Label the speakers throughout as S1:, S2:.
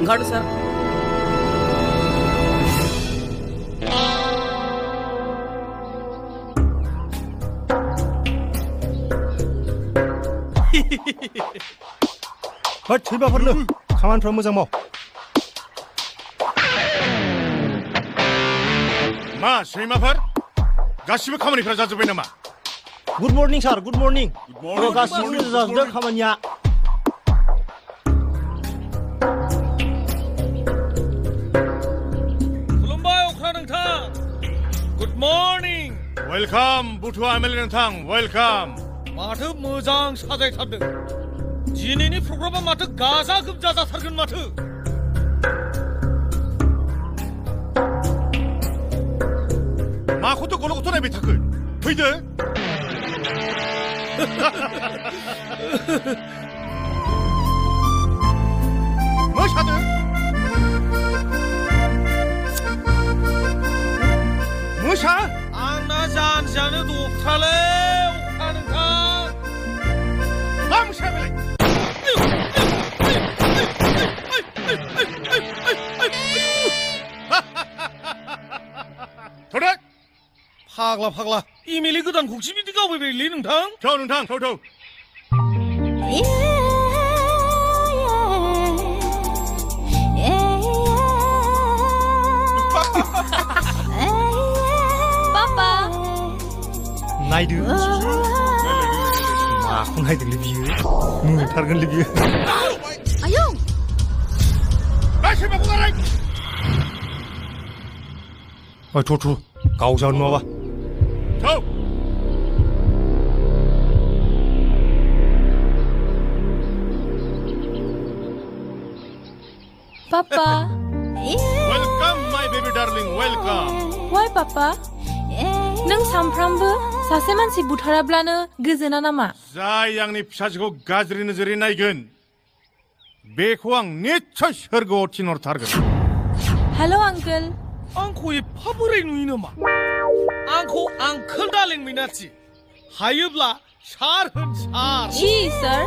S1: ओंखारदो सार
S2: होद सैमाफोरनो खामानिफ्रा मोजां माव
S3: मा सैमाफोर गासिबो खामानिफ्रा जाजोब्बाय नामा
S2: गुड मर्निं सार गुड मर्निं गासिबो जाजोबदों खामानिया
S4: खुलुमबाय अख्रा नोंथां गुड मर्निं
S3: वेलकाम बुथुवा एमएलए नोंथां वेलकाम
S4: माथो मोजां साजायथारदों दिनैनि प्रग्रामा माथो गाजा गोमजा जाथारगोन माथो
S3: माखौथ' गल' गथ' नायबाय थाखो फैदो मोसादो मोसा
S4: आंना जानजियानो दबथालै अख्रा नोंथां
S3: मा मोसायालाय थ'दो
S4: फाग्ला फाग्ला एमएलए गोदानखौसो बिदि गावबायबायलै नोंथां
S3: थौ नोंथां थौ
S5: पापा
S2: नायदो माखौ नायदोंलै बियो मोनथारगोनलै बियो
S5: आयौ
S3: सैमाखौ गाराय
S2: थ' गावजानो नङाबा
S3: थौ
S5: पापा
S3: वेलकाम माय बेबी डार्लिं वेलकाम
S5: वाइ पापा नों सामफ्रामबो सासे मानसि बुथाराब्लानो गोजोना नामा
S3: जाय आंनि फिसाजोखौ गाज्रि नोजोरै नायगोन बेखौ आं निस्सय सोरगोआव थिनहरथारगोन
S5: हेल' आंकोल
S4: आंखौ एफा बोराय नुयो नामा आंखौ आंकोल डार्लिं मिनाथि हायोब्ला सार होन सार
S5: जी सर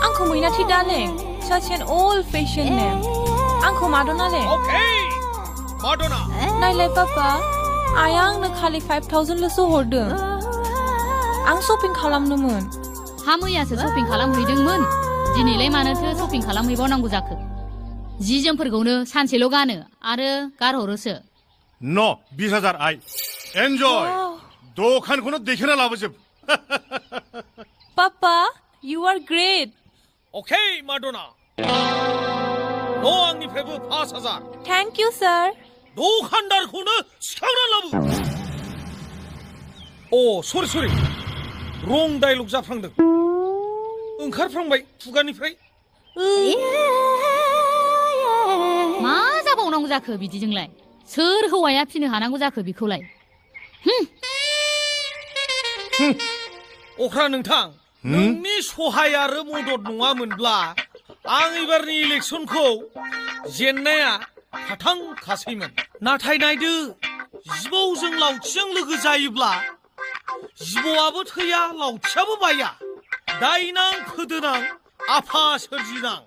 S5: आंखौ मैनाथि darling such an old fashioned name आंखौ मादना ले
S4: अके मादना
S5: नायलाय पापा आइया आंनो खालि 5,000ल'सो हरदों आं शपिं खालामनोमोन
S6: हा मैयासो शपिं खालामहैदोंमोन दिनैलाय मानोथो शपिं खालामहैबावनांगौ जाखो जि जोमफोरखौनो सानसेल' गानो आरो गारहरोसो
S3: न' 20,000 आइ एन्जय दखानखौनो देखोना लाबोजोब
S5: पापा you are great
S4: अके मादना न' आंनिफ्रायबो 5,000
S5: thank you sir
S4: दखानदारखौनो सिखांना लाबो अ सरि रं डायलग जाफ्लांदों ओंखारफ्लांबाय खुगानिफ्राय
S6: मा जाबावनांगौ जाखो बिदिजोंलाय सोर हौवाया फिनो हानांगौ जाखो बिखौलाय
S4: अख्रा नोंथां नोंनि सहाय आरो मदद नङामोनब्ला आं एबारनि इलेक्सनखौ जेननाया हाथांखासैमोन नाथाय नायदो जिबौजों लावथिजों लोगो जायोब्ला जिबौआबो थैया लावथियाबो बाया दायनां फोदोनां आफा सोरजिनां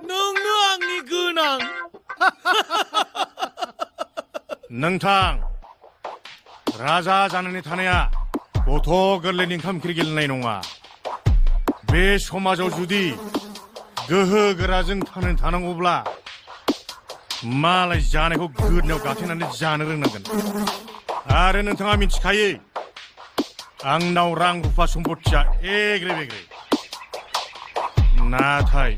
S4: नोंनो आंनि गोनां
S3: नोंथां राजा जानानै थानाया गथ' गोरलैनि ओंखाम ओंख्रि गेलेनाय नङा बे समाजाव जुदि गोहो गोराजों थांनानै थानांगौब्ला मालाय जानायखौ गोदनायाव गाथेनानै जानो रोंनांगोन आरो नोंथाङा मिथिखायो आंनाव रां रुफा सम्पथिया एग्रे बेग्रे नाथाय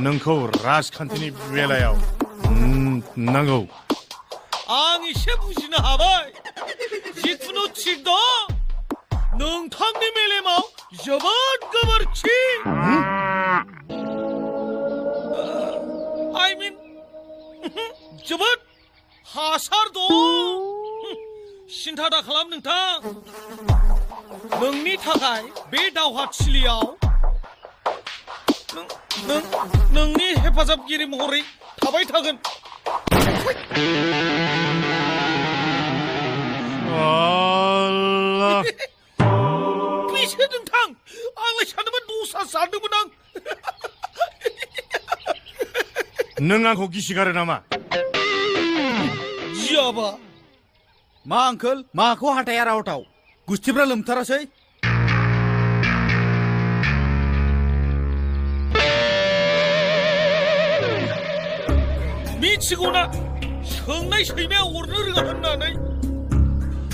S3: नोंखौ राजखान्थिनि बेलायाव नांगौ
S4: आं एसे बुजिनो हाबाय जिखुनु थिग दं नोंथांनि मेलेमाव जोबोद गोबोरखि I mean जोबोद हासार दं सिन्था दा खालाम नोंथां नोंनि थाखाय बे दावहाथिलियाव नोंनि हेफाजाबगिरि महरै थाबाय थागोन बेसो नोंथां आंलाय सानोमोन दस्रा सानदोंमोन आं
S3: नों आंखौ गिसिगारो नामा?
S4: जियाबा
S1: मा आंकोल माखौ हाथाया रावथाव गुस्थिफ्रा लोमथारासै
S4: मिथिगौना सोंनाय सैमाया अरनो रोङा होननानै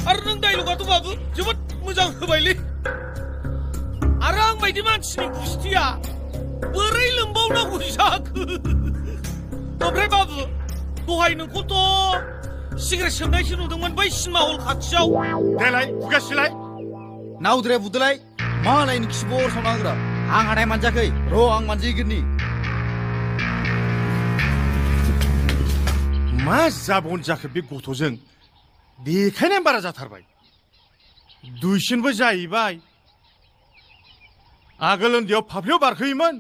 S4: आरो नों डायलगाथ' बाबु जोबोद मोजां होबायलै आरो आं बायदि मानसिनि गुस्थिया बोरै लोमबावनांगौ जाखो ओमफ्राय बाबु दहाय नोंखौथ' सिगारेट सोबनायसो नुदोंमोन बै सिनेमा हल खाथियाव
S3: देलाय खुगासिलाय
S1: नावद्राया बुदोलाय मालायनि खिबो अर सावना होग्रा आं हाथाय मानजाखै र' आं मानजिगोननि
S3: मा जाबावनो जाखो बे गथ'जों देखायनाया बारा जाथारबाय दुइसिनबो जाहैबाय आगोल उन्दैयाव फाफ्लियाव बारखोयोमोन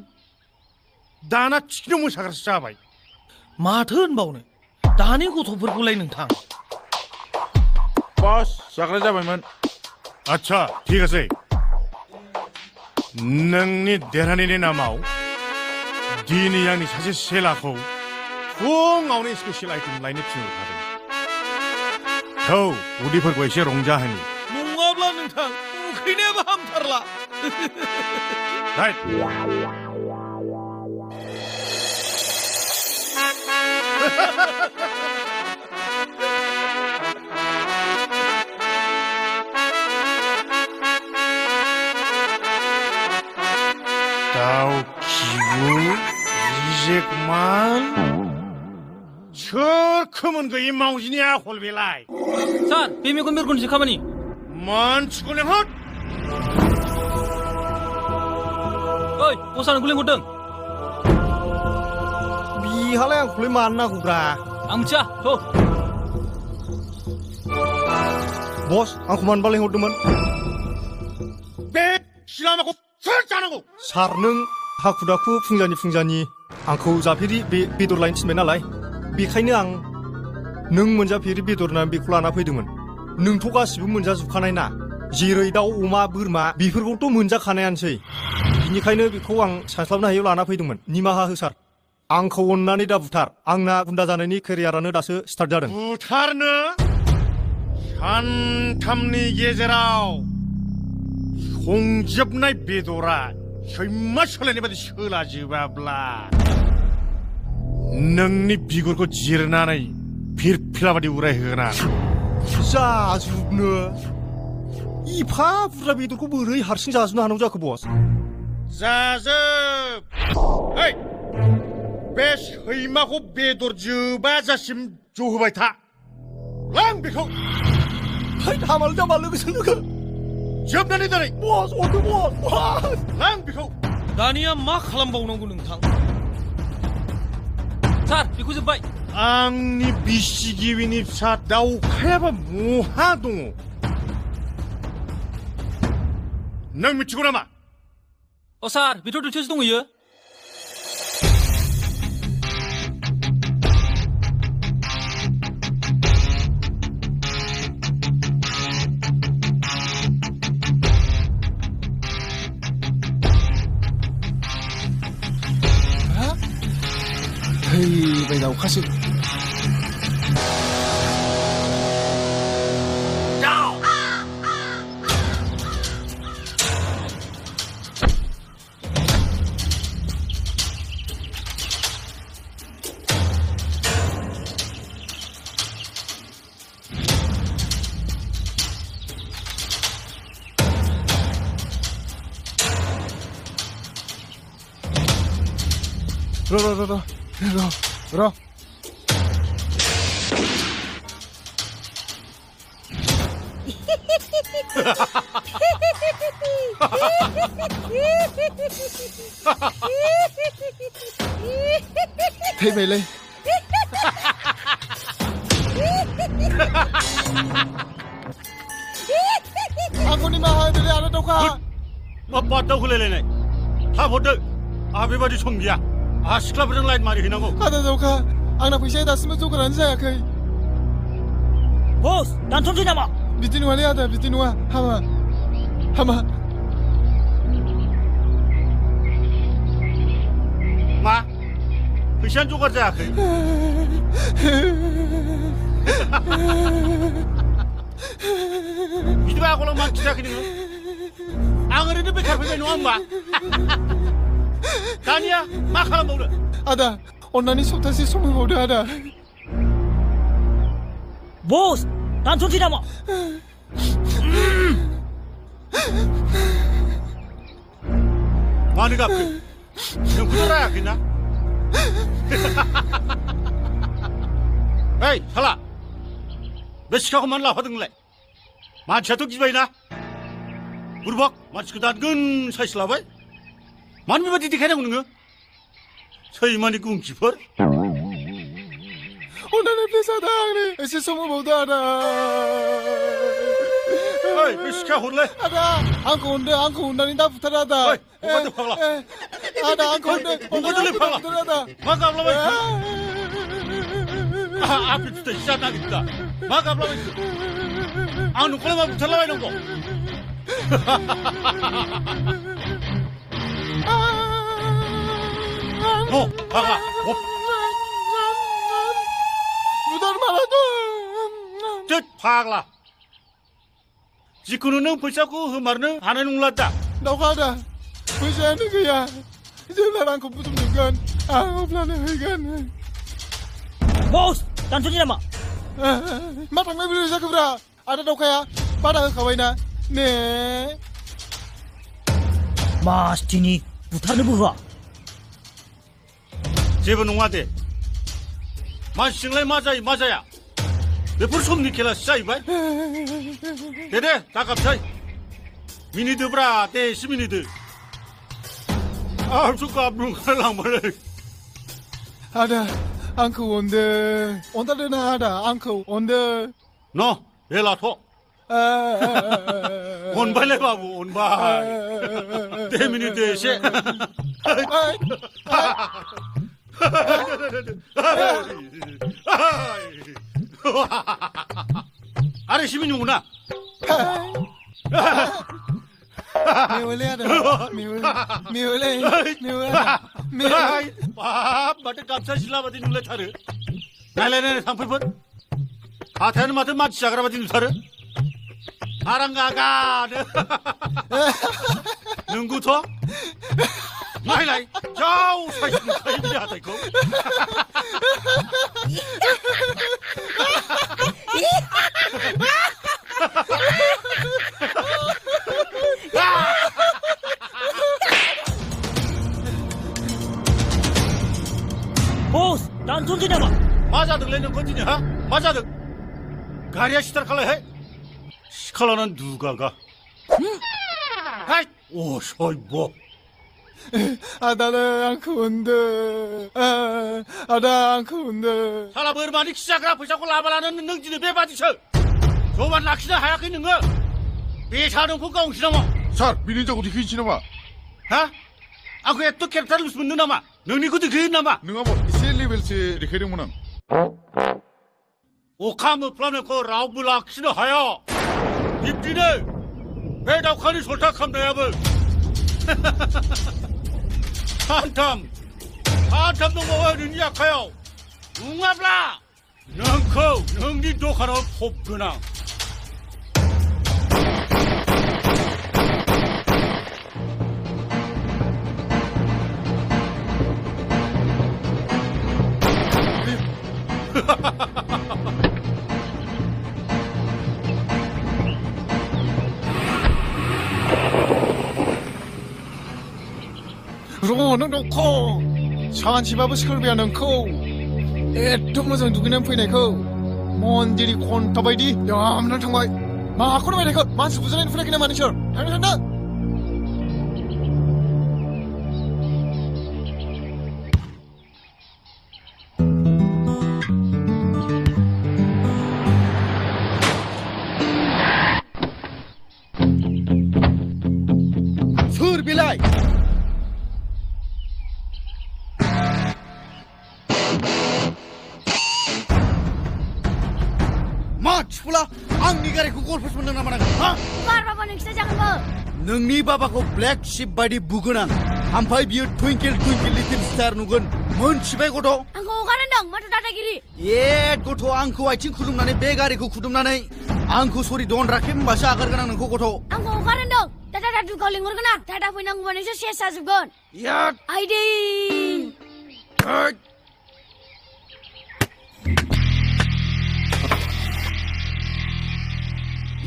S3: दाना थिखिनियाव मोसाग्रासो जाबाय
S4: माथो होनबावनो दानि गथ'फोरखौलाय नोंथां
S1: बस जाग्रा जाबायमोन
S3: आच्छा ठीक আছে नोंनि देरहानायनि नामाव दिनै आंनि सासे सेलाखौ फुङावनो स्पेसियेल आइटेम लायनो थिनहरखादों थौ उदैफोरखौ एसे रंजाहोनि
S4: नङाब्ला नोंथां उखैनायाबो हामथारला
S3: दाउ खिबु रिजेक्टमान सोर खोमोन गैयै मावजिनि आखल बेलाय
S7: सार बे मेगन बेरगुनसो खामानि
S3: मानसिखौ लेंहर
S7: ओइ बसा नोंखौ लेंहरदों
S2: बिहालाय आंखौलाय मानो नांगौब्रा
S7: आं मिथिया थ'
S2: बस आंखौ मानोबा लेंहरदोंमोन
S3: बे सिलामाखौ सोर जानांगौ
S2: सार नों हाखु दाखु फुंजानि आंखौ जाफेरि बे बेदर लायनो थिनबाय नालाय बेखायनो आं नों मोनजाफेरि बेदर होननानै बेखौ लाना फैदोंमोन नोंथ' गासिबो मोनजाजोबखानाय ना जेरै दाउ अमा बोरमा बेफोरखौथ' मोनजाखानायानोसै बिनिखायनो बेखौ आं सानस्लाबनो हायैयाव लाना फैदोंमोन निमाहा हो सार आंखौ अननानै दा बुथार आंना गुन्दा जानायनि केरियारानो दासो स्टार्ट जादों
S3: बुथारनो सानथामनि गेजेराव संजोबनाय बेदरा सैमा सोलायनाय बादि सोलाजोबाब्ला नोंनि बिगुरखौ जिरनानै फिरफिला बादि उरायहोगोन आं
S2: जाजोबनो एफा बुरजा बेदरखौ बोरै हारसिं जाजोबनो हानांगौ जाखो बस
S3: जाजोब बे सैमाखौ बेदर जोबाजासिम जहोबाय था लां बेखौ
S2: हामाल जामाल लोगो
S3: जोबनानै दोनै
S2: बस अनदो बस
S3: लां बेखौ
S4: दानिया मा खालामबावनांगौ नोंथां
S7: सार बेखौ जोब्बाय
S3: आंनि बिसि गिबिनि फिसा दाउखायाबा बहा दङ नों मिथिगौ नामा
S7: अ सार बेथ' दुइसोसो दंहैयो
S1: थैबाय दाउखासो र थैबायलै आंखौ निमाहा होदोलै आरो दाउखा
S2: मा बादाव होलायलायनाय थाब हरदो आहा बेबादि सम गैया आहा सिख्लाफोरजों लाइन मारि हैनांगौ
S1: आदा दाउखा आंना फैसाया दासिमबो जगारानो जायाखै
S2: बस दानथ'नोसै नामा
S1: बिदि नङालै आदा बिदि नङा हामा
S3: मा फैसायानो जगार जायाखै बिदिबा आगोलाव मा खिथायाखै नोङो आं ओरैनो बेखार फैबाय नङा होमबा दानिया मा खालामबावनो
S1: आदा अन्नानै सप्तासे सम होबावदो आदा
S8: बस दानस'नोसै नामा
S3: मानो गाबखो नोंखौनो रायाखैना ओइ साला बे सिखाखौ मानो लाफादों नोंलाय मानसियाथ' गिबायना बुरबक मानसिखौ दानगोन साइस लाबाय मानो बेबायदि देखायनांगौ नोङो सैमानि गुंखिफोर
S1: अन्नानै प्लिज आदा आंनो एसे सम होबावदो आदा
S3: ओइ बे सिखा हरलै
S1: आदा आंखौ अननानै दा बुथार आदा
S3: ओइ हगारदो फाग्ला
S1: आदा आंखौ
S3: हगारदोलै फाग्ला
S1: आदा
S3: मा गाबलाबायखो आफि फिथाइ जानो नागिरदों मा गाबलाबायखो आं नोंखौलाय मा बुथारलाबायनांगौ नो फाग्ला
S1: बुथार माराखौ
S3: जोद फाग्ला जिखुनु नों फैसाखौ होमारनो हानाय नंला दा
S1: दावखा आदा फैसायानो गैया जेब्ला रांखौ बुथुमजोबगोन आं अब्लानो हैगोन
S8: बस दानस'नोसै नामा
S1: मा थांनाय फैनाय जाखोब्रा आदा दावखाया बादा होखाबायना ने
S8: मासथिनि बुथारनोबो होआ
S3: जेबो नङा दे मानसिजोंलाय मा जायो मा जाया बेफोर समनि खेलासो जाहैबाय दे दागाबसै मिनिदोब्रा दे एसे मिनिदो आंथ' गाबनो ओंखारलांबाय
S1: आदा आंखौ अनथारदोना आदा आंखौ अनदो
S3: न' बे लाथ' अनबायलाय बाबु अनबाय दे मिनिदो एसे आरे एसे मिनिगौ ना
S1: मेवले आदा मेवले
S3: बाब माथो गामसा सिला बादि नुलायथारो नायलाय थाम्फैफोर हाथायानो माथो मानसि जाग्रा बादि नुथारो आरांगागानो नोंगौथ' नायलाय जाव साइज नुखायो बे हाथायखौ
S8: बस दानस'नोसै नामा
S3: मा जादोंलै नोंखौ दिनै हा मा जादों गारिया स्टार्ट खालायहाय सिखा लानानै दुगागा असयब
S1: आदालै आंखौ अनदो आदा आंखौ अनदो
S3: साला बोरमानि खि जाग्रा फैसाखौ लाबालानो नों दिनै बेबादिसो जमान लाखिनो हायाखै नोङो बेसा नोंखौ गावनोसै नामा
S9: सार बिनि जायगायाव देखायनोसै नामा
S3: हा आंखौ एथ' केरेक्टार लुज मोनदों नामा नोंनिखौ देखायो नामा
S9: नङाबा एसे लेभेलसो देखायदोंमोन आं
S3: अखा मोफ्लामनायखौ रावबो लाखिनो हाया बिब्दिनो बे दावखानि सल्था खालामनायाबो सानथाम दंबावो नोंनि आखायाव नङाब्ला नोंखौ नोंनि दखानाव फबगोन आं
S1: नों दावखा सानसेबाबो सोरबाया नोंखौ एथ' मोजां दुगैनानै फैनायखौ मन्दिरनि घन्टा बायदि दामनानै थांबाय माखौ नायबाय थाखो मानसि बुजानायनि फैनायखै नामा नोंसोर थांदो सोर बेलाय मानसिफोरा आंनि गारिखौ गलफोर मोनदों नामा नों हा
S6: बार बाबा नोंसिना जागोनबो
S1: नोंनि बाबाखौ ब्लेक शिप बायदि बुगोन आं ओमफ्राय बियो टुइंकेल लिटिल स्टार नुगोन
S3: मोनथिबाय गथ'
S10: आंखौ हगारनो दं माथो दादागिरि
S3: ए गथ' आंखौ आथिं खुदुमनानै बे गारिखौ खुदुमनानै आंखौ सरि दन राखेब होनबासो आगारगोन आं नोंखौ गथ'
S10: आंखौ हगारनो दं दादा दादुखौ लिंहरगोन आं दादा फैनांगौबा नोंसोर सेस जाजोबगोन
S3: याद
S10: आइदै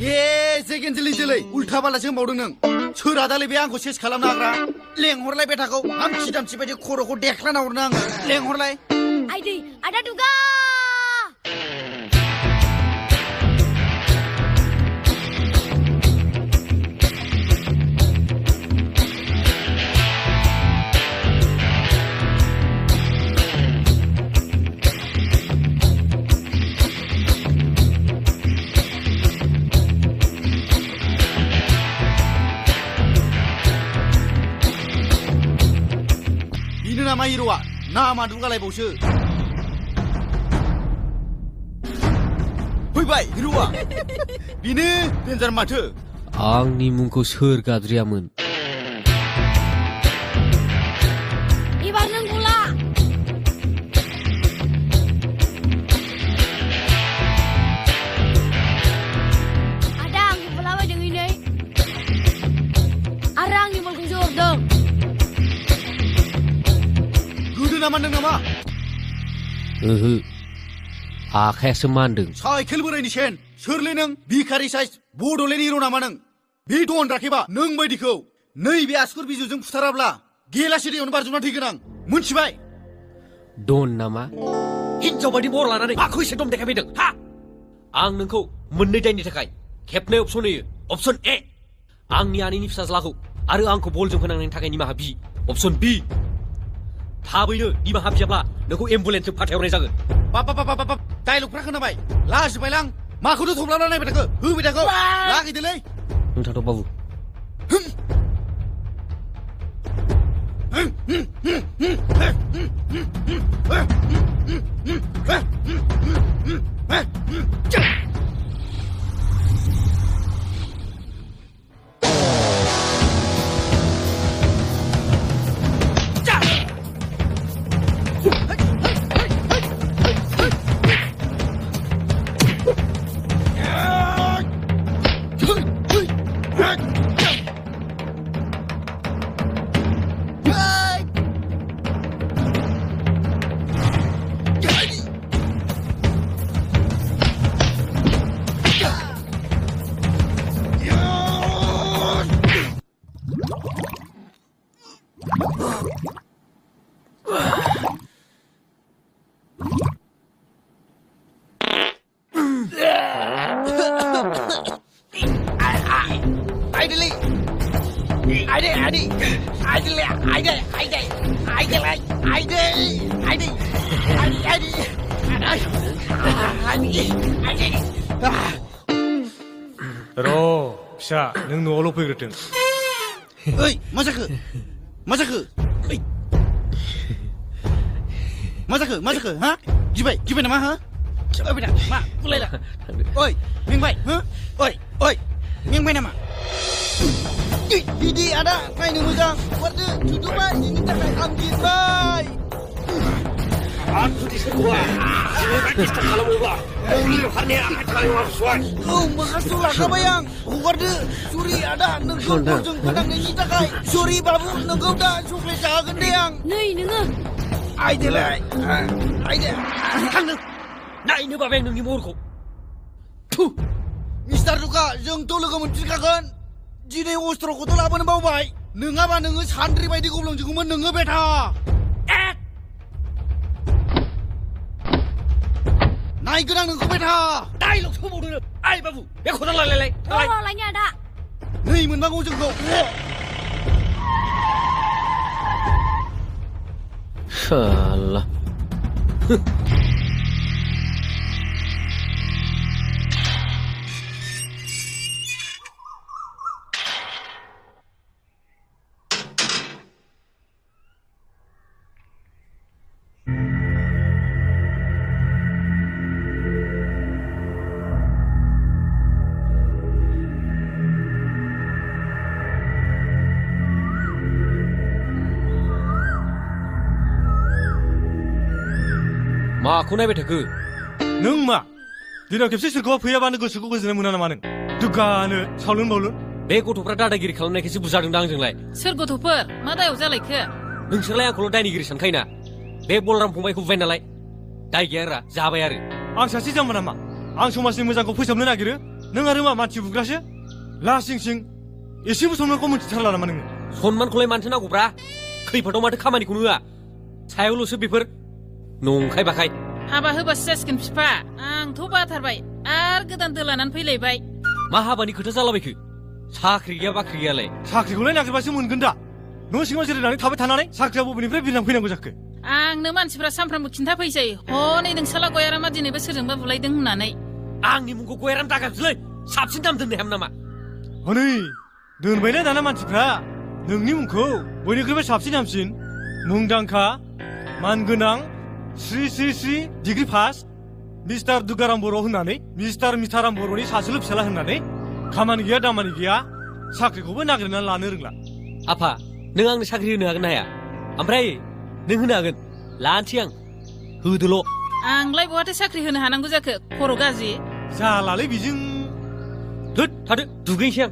S3: ए जेगेन जोलै उल्था बालासो होनबावदों नों सोर आदालै बे आंखौ सेस खालामनो हाग्रा लेंहरलाय बेटाखौ हामखि दामखि बायदि खर'खौ देख्लाना हरनो आङो लेंहरलाय
S10: आइदै आदा दुगा
S3: नामा हिर'आ नामा दुगालायबावसो फैबाय हिर'आ बेनो देन्जार माथो
S11: आंनि मुंखौ सोर गाबज्रियामोन
S10: एबार नों बुला आदा आंखौ बुलाबायदों इनै आरो आंनि बलखौसो हरदों
S3: नामा नों नामा
S11: ओहो आखायासो मानदों
S3: साइकेल बोरायनि सेन सोरलै नों भिखारि साइज बड'लेण्ड हिर' नामा नों बे दन राखेबा नों बायदिखौ नैबे आसुर बिजौजों फुथाराब्ला गेलासि दैयावनो बारजुमना थैगोन आं मोनथिबाय
S11: दन नामा
S12: हिनजाव बायदि बर लानानै माखौ एसे दम देखायफैदों हा आं नोंखौ मोननै दायनि थाखाय खेबनै अपसन होयो अपसन ए आंनि आनैनि फिसाज्लाखौ आरो आंखौ बलजों फोनांनायनि थाखाय निमाहा बि अपसन बि थाबैनो निमाहा बियाब्ला नोंखौ एम्बुलेन्सजों फाथायहरनाय जागोन
S3: बाब डायलगफ्रा खोनाबाय लाजिबायलां माखौथ' थब्लाना नायबाय थाखो होबाय थाखो लागायदोलै
S11: नोंथांथ' बाबु
S2: फिसा नों न'आवल' फैग्रोथों
S3: ओइ मा जाखो हा गिबाय नामा हा मा बुलायला ओइ मेंबाय हो ओइ मेंबाय नामा बिदि आदा नायनो मोजां हरदो थुदुबाय बिनि थाखाय आं गिबाय
S12: आरो जुदि सोरखौबा डिस्टार्ब खालामोब्ला नोंनि हरनाया आखाइ थानाय सवाय
S3: औ माखासे लाखाबाय आं हगारदो सरि आदा नोंखौ बलजों फोनांनायनि थाखाय सरि बाबु नोंखौ दा चक्लेट जाहोगोन दे आं
S10: नै नोङो
S3: आइदेलाय
S12: थांनो नायनो बाबाय आं नोंनि महरखौ
S3: मिस्टार दुखा जोंथ' लोगो मोनफिनखागोन दिनै अस्त्रखौथ' लाबोनो बावबाय नङाबा नोङो सान्द्रि बायदि गब्लंजोबगौमोन नोङो बेटा नायगोन आं नोंखौ बेटा
S12: डायलग सोबावदों आइ बाबु बे खदाल लायलाय
S10: लायनि आदा
S3: नै मोननांगौ जोंखौ
S11: साला
S12: माखौ नायबाय थाखो
S2: नों मा दिनाव खेबसे सोरखौबा फैयाबानो गोसोखौ गोजोननाय मोना नामा नों दुगानो सावलुन बावलुन
S12: बे गथ'फ्रा दादागिरि खालामनायखौसो बुजादों दां आंजोंलाय
S6: सोर गथ'फोर मा दायाव जालायखो
S12: नोंसोरलाय आंखौल' दायनिगिरि सानखायोना बे बलराम फंबायखौ बुबाय नालाय दाय गैया रा जाबाय आरो
S2: आं सासे जाम्बा नामा आं समाजनि मोजांखौ फोसाबनो नागिरो नों आरो मा मानसि बुग्रासो लासिं सिं एसेबो सनमानखौ मिथिथारला नामा नोङो
S12: सनमानखौलाय मानोथो नांगौब्रा खैफोदाव माथो खामानिखौनो होआ सायावल'सो बेफोर नंखाय बाखाय
S6: हाबा होबासो जासिगोन बिफा आंथ' बाथारबाय आरो गोदान दोलानानै फैलायबाय
S12: मा हाबानि खोथा जालाबायखो साख्रि गैया बाख्रि गैयालाय
S2: साख्रिखौलाय नागिरबासो मोनगोन दा न' सिङाव जिरायनानै थाबाय थानानै साख्रिया बबेनिफ्राय बिरलां फैनांगौ जाखो
S6: आंनो मानसिफ्रा सानफ्रामबो खिन्थाफैसै हनै नोंसाला गयारामा दिनैबो सोरजोंबा बुलायदों होननानै
S12: आंनि मुंखौ गयाराम दागाबसैलै साबसिन दाम दोननो हायामोन नामा
S2: हनै दोनबायना दाना मानसिफ्रा नोंनि मुंखौ बयनिख्रुइबो साबसिन हामसिन मुंदांखा मानगोनां Shri Shri Shri degree pass mister Dugaram बर' होननानै मिस्टार मिथाराम बर'नि सासेल' फिसाला होननानै खामानि गैया दामानि गैया साख्रिखौबो नागिरनानै लानो रोंला
S12: आफा नों आंनो साख्रि होनो हागोन ना हाया ओमफ्राय नों होनो हागोन लानोसै आं होदोल'
S6: आंलाय बहाथो साख्रि होनो हानांगौ जाखो खर' गाज्रि
S2: जालालै बेजों
S12: थोद थादो दुगैनोसै आं